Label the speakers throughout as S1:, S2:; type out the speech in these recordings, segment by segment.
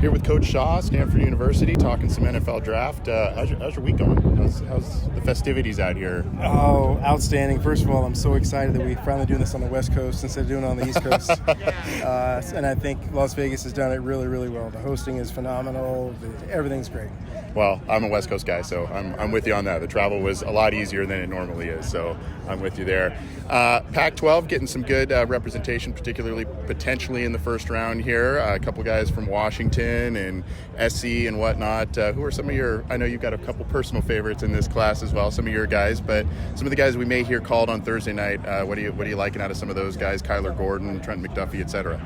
S1: Here with Coach Shaw, Stanford University, talking some NFL draft. How's your week going? How's the festivities out here?
S2: Oh, outstanding. First of all, I'm so excited that we're finally doing this on the West Coast instead of doing it on the East Coast. And I think Las Vegas has done it really, really well. The hosting is phenomenal. Everything's great.
S1: Well, I'm a West Coast guy, so I'm with you on that. The travel was a lot easier than it normally is, so I'm with you there. Pac-12 getting some good representation, particularly potentially in the first round here. A couple guys from Washington and SC and whatnot. Who are some of your, I know you've got a couple personal favorites in this class as well, some of your guys, but some of the guys we may hear called on Thursday night, what are you liking out of some of those guys, Kyler Gordon, Trent McDuffie, et cetera?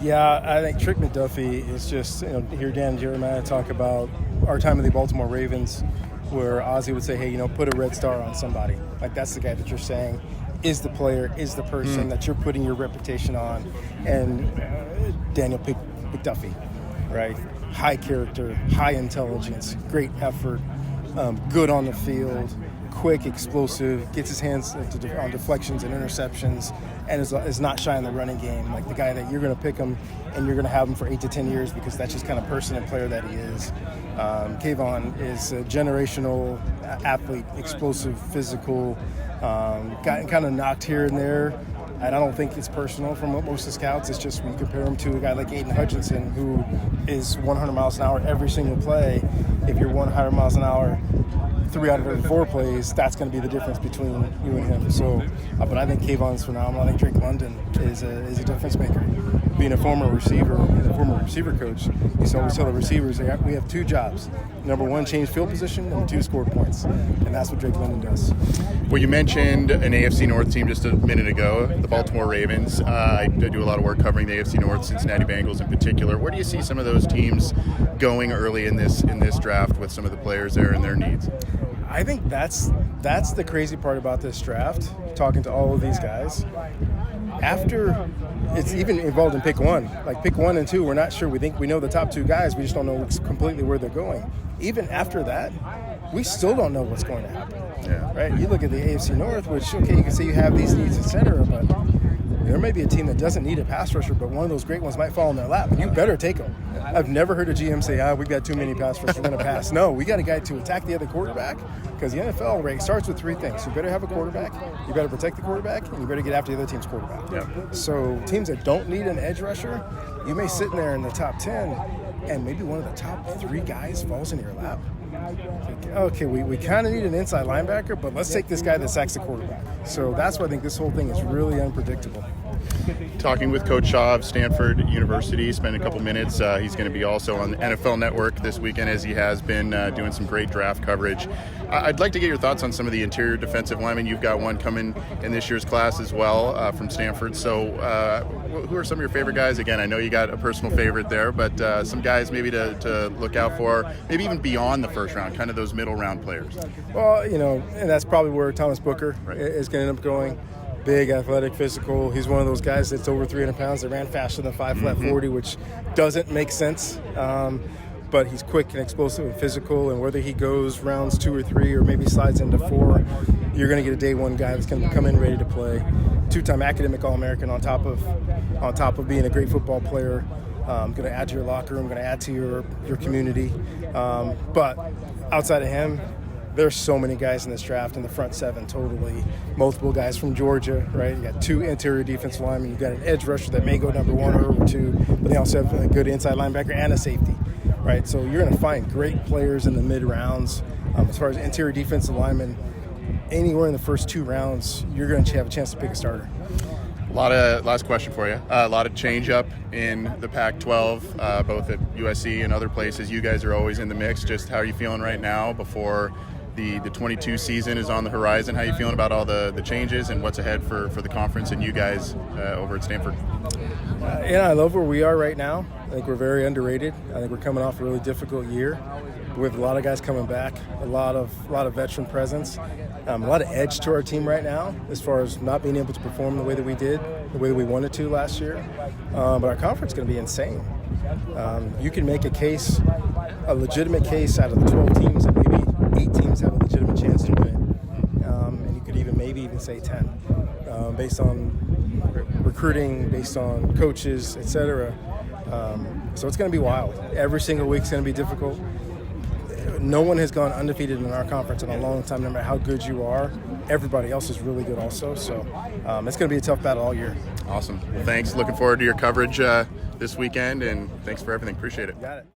S2: Yeah, I think Trick McDuffie is just, hear Dan and Jeremiah talk about our time with the Baltimore Ravens, where Ozzie would say, hey, put a red star on somebody. Like, that's the guy that you're saying is the player, is the person that you're putting your reputation on. And Daniel McDuffie, right? High character, high intelligence, great effort, good on the field, quick, explosive, gets his hands on deflections and interceptions, and is not shy in the running game. Like the guy that you're going to pick him and you're going to have him for 8 to 10 years because that's just kind of person and player that he is. Kayvon is a generational athlete, explosive, physical, gotten kind of knocked here and there. And I don't think it's personal from most of the scouts. It's just when you compare him to a guy like Aiden Hutchinson, who is 100 miles an hour every single play. If you're 100 miles an hour 3 out of every 4 plays, that's going to be the difference between you and him. So, but I think Kayvon's phenomenal. I think Drake London is a difference maker. Being a former receiver and a former receiver coach, you always tell the receivers we have 2 jobs. Number 1, change field position. Number 2, score points. And that's what Drake London does.
S1: Well, you mentioned an AFC North team just a minute ago, the Baltimore Ravens. I do a lot of work covering the AFC North, Cincinnati Bengals in particular. Where do you see some of those teams going early in this draft with some of the players there and their needs?
S2: I think that's the crazy part about this draft, talking to all of these guys. After it's even involved in pick 1, like pick 1 and 2, we're not sure. We think we know the top 2 guys. We just don't know completely where they're going. Even after that, we still don't know what's going to happen.
S1: Yeah.
S2: Right? You look at the AFC North, which, okay, you can say you have these needs, et cetera, but there may be a team that doesn't need a pass rusher, but one of those great ones might fall in their lap, and you better take them. I've never heard a GM say, we've got too many pass rushers, we're going to pass. No, we got a guy to attack the other quarterback, because the NFL rate starts with 3 things. You better have a quarterback, you better protect the quarterback, and you better get after the other team's quarterback.
S1: Yeah.
S2: So teams that don't need an edge rusher, you may sit in there in the top 10, and maybe one of the top 3 guys falls in your lap. Like, okay, we kind of need an inside linebacker, but let's take this guy that sacks the quarterback. So that's why I think this whole thing is really unpredictable.
S1: Talking with Coach Shaw of Stanford University, spent a couple minutes. He's going to be also on the NFL Network this weekend, as he has been doing some great draft coverage. I'd like to get your thoughts on some of the interior defensive linemen. You've got one coming in this year's class as well from Stanford. So who are some of your favorite guys? Again, I know you got a personal favorite there, but some guys maybe to look out for, maybe even beyond the first round, kind of those middle round players.
S2: Well, and that's probably where Thomas Booker is going to end up going. Big, athletic, physical. He's one of those guys that's over 300 pounds that ran faster than 5 flat 40, which doesn't make sense. But he's quick and explosive and physical, and whether he goes rounds 2 or 3 or maybe slides into 4, you're going to get a day 1 guy that's going to come in ready to play. 2-time academic All-American on top of being a great football player. Going to add to your locker room, going to add to your community. But outside of him, there's so many guys in this draft in the front 7 totally. Multiple guys from Georgia, right? You got 2 interior defensive linemen. You got an edge rusher that may go number 1 or over 2, but they also have a good inside linebacker and a safety, right? So you're going to find great players in the mid rounds. As far as interior defensive linemen, anywhere in the first 2 rounds, you're going to have a chance to pick a starter.
S1: Last question for you. A lot of change up in the Pac-12, both at USC and other places. You guys are always in the mix. Just how are you feeling right now before the 22 season is on the horizon? How are you feeling about all the changes and what's ahead for the conference and you guys over at Stanford?
S2: I love where we are right now. I think we're very underrated. I think we're coming off a really difficult year with a lot of guys coming back, a lot of veteran presence, a lot of edge to our team right now as far as not being able to perform the way that we did, the way that we wanted to last year. But our conference is going to be insane. You can make a legitimate case out of the 12 teams that maybe 8 teams have a legitimate chance to win. And you could even say 10 based on recruiting, based on coaches, etc. So it's going to be wild. Every single week's going to be difficult. No one has gone undefeated in our conference in a long time, no matter how good you are. Everybody else is really good also. So it's going to be a tough battle all year.
S1: Awesome. Well, thanks. Looking forward to your coverage this weekend, and thanks for everything. Appreciate it.
S2: Got it.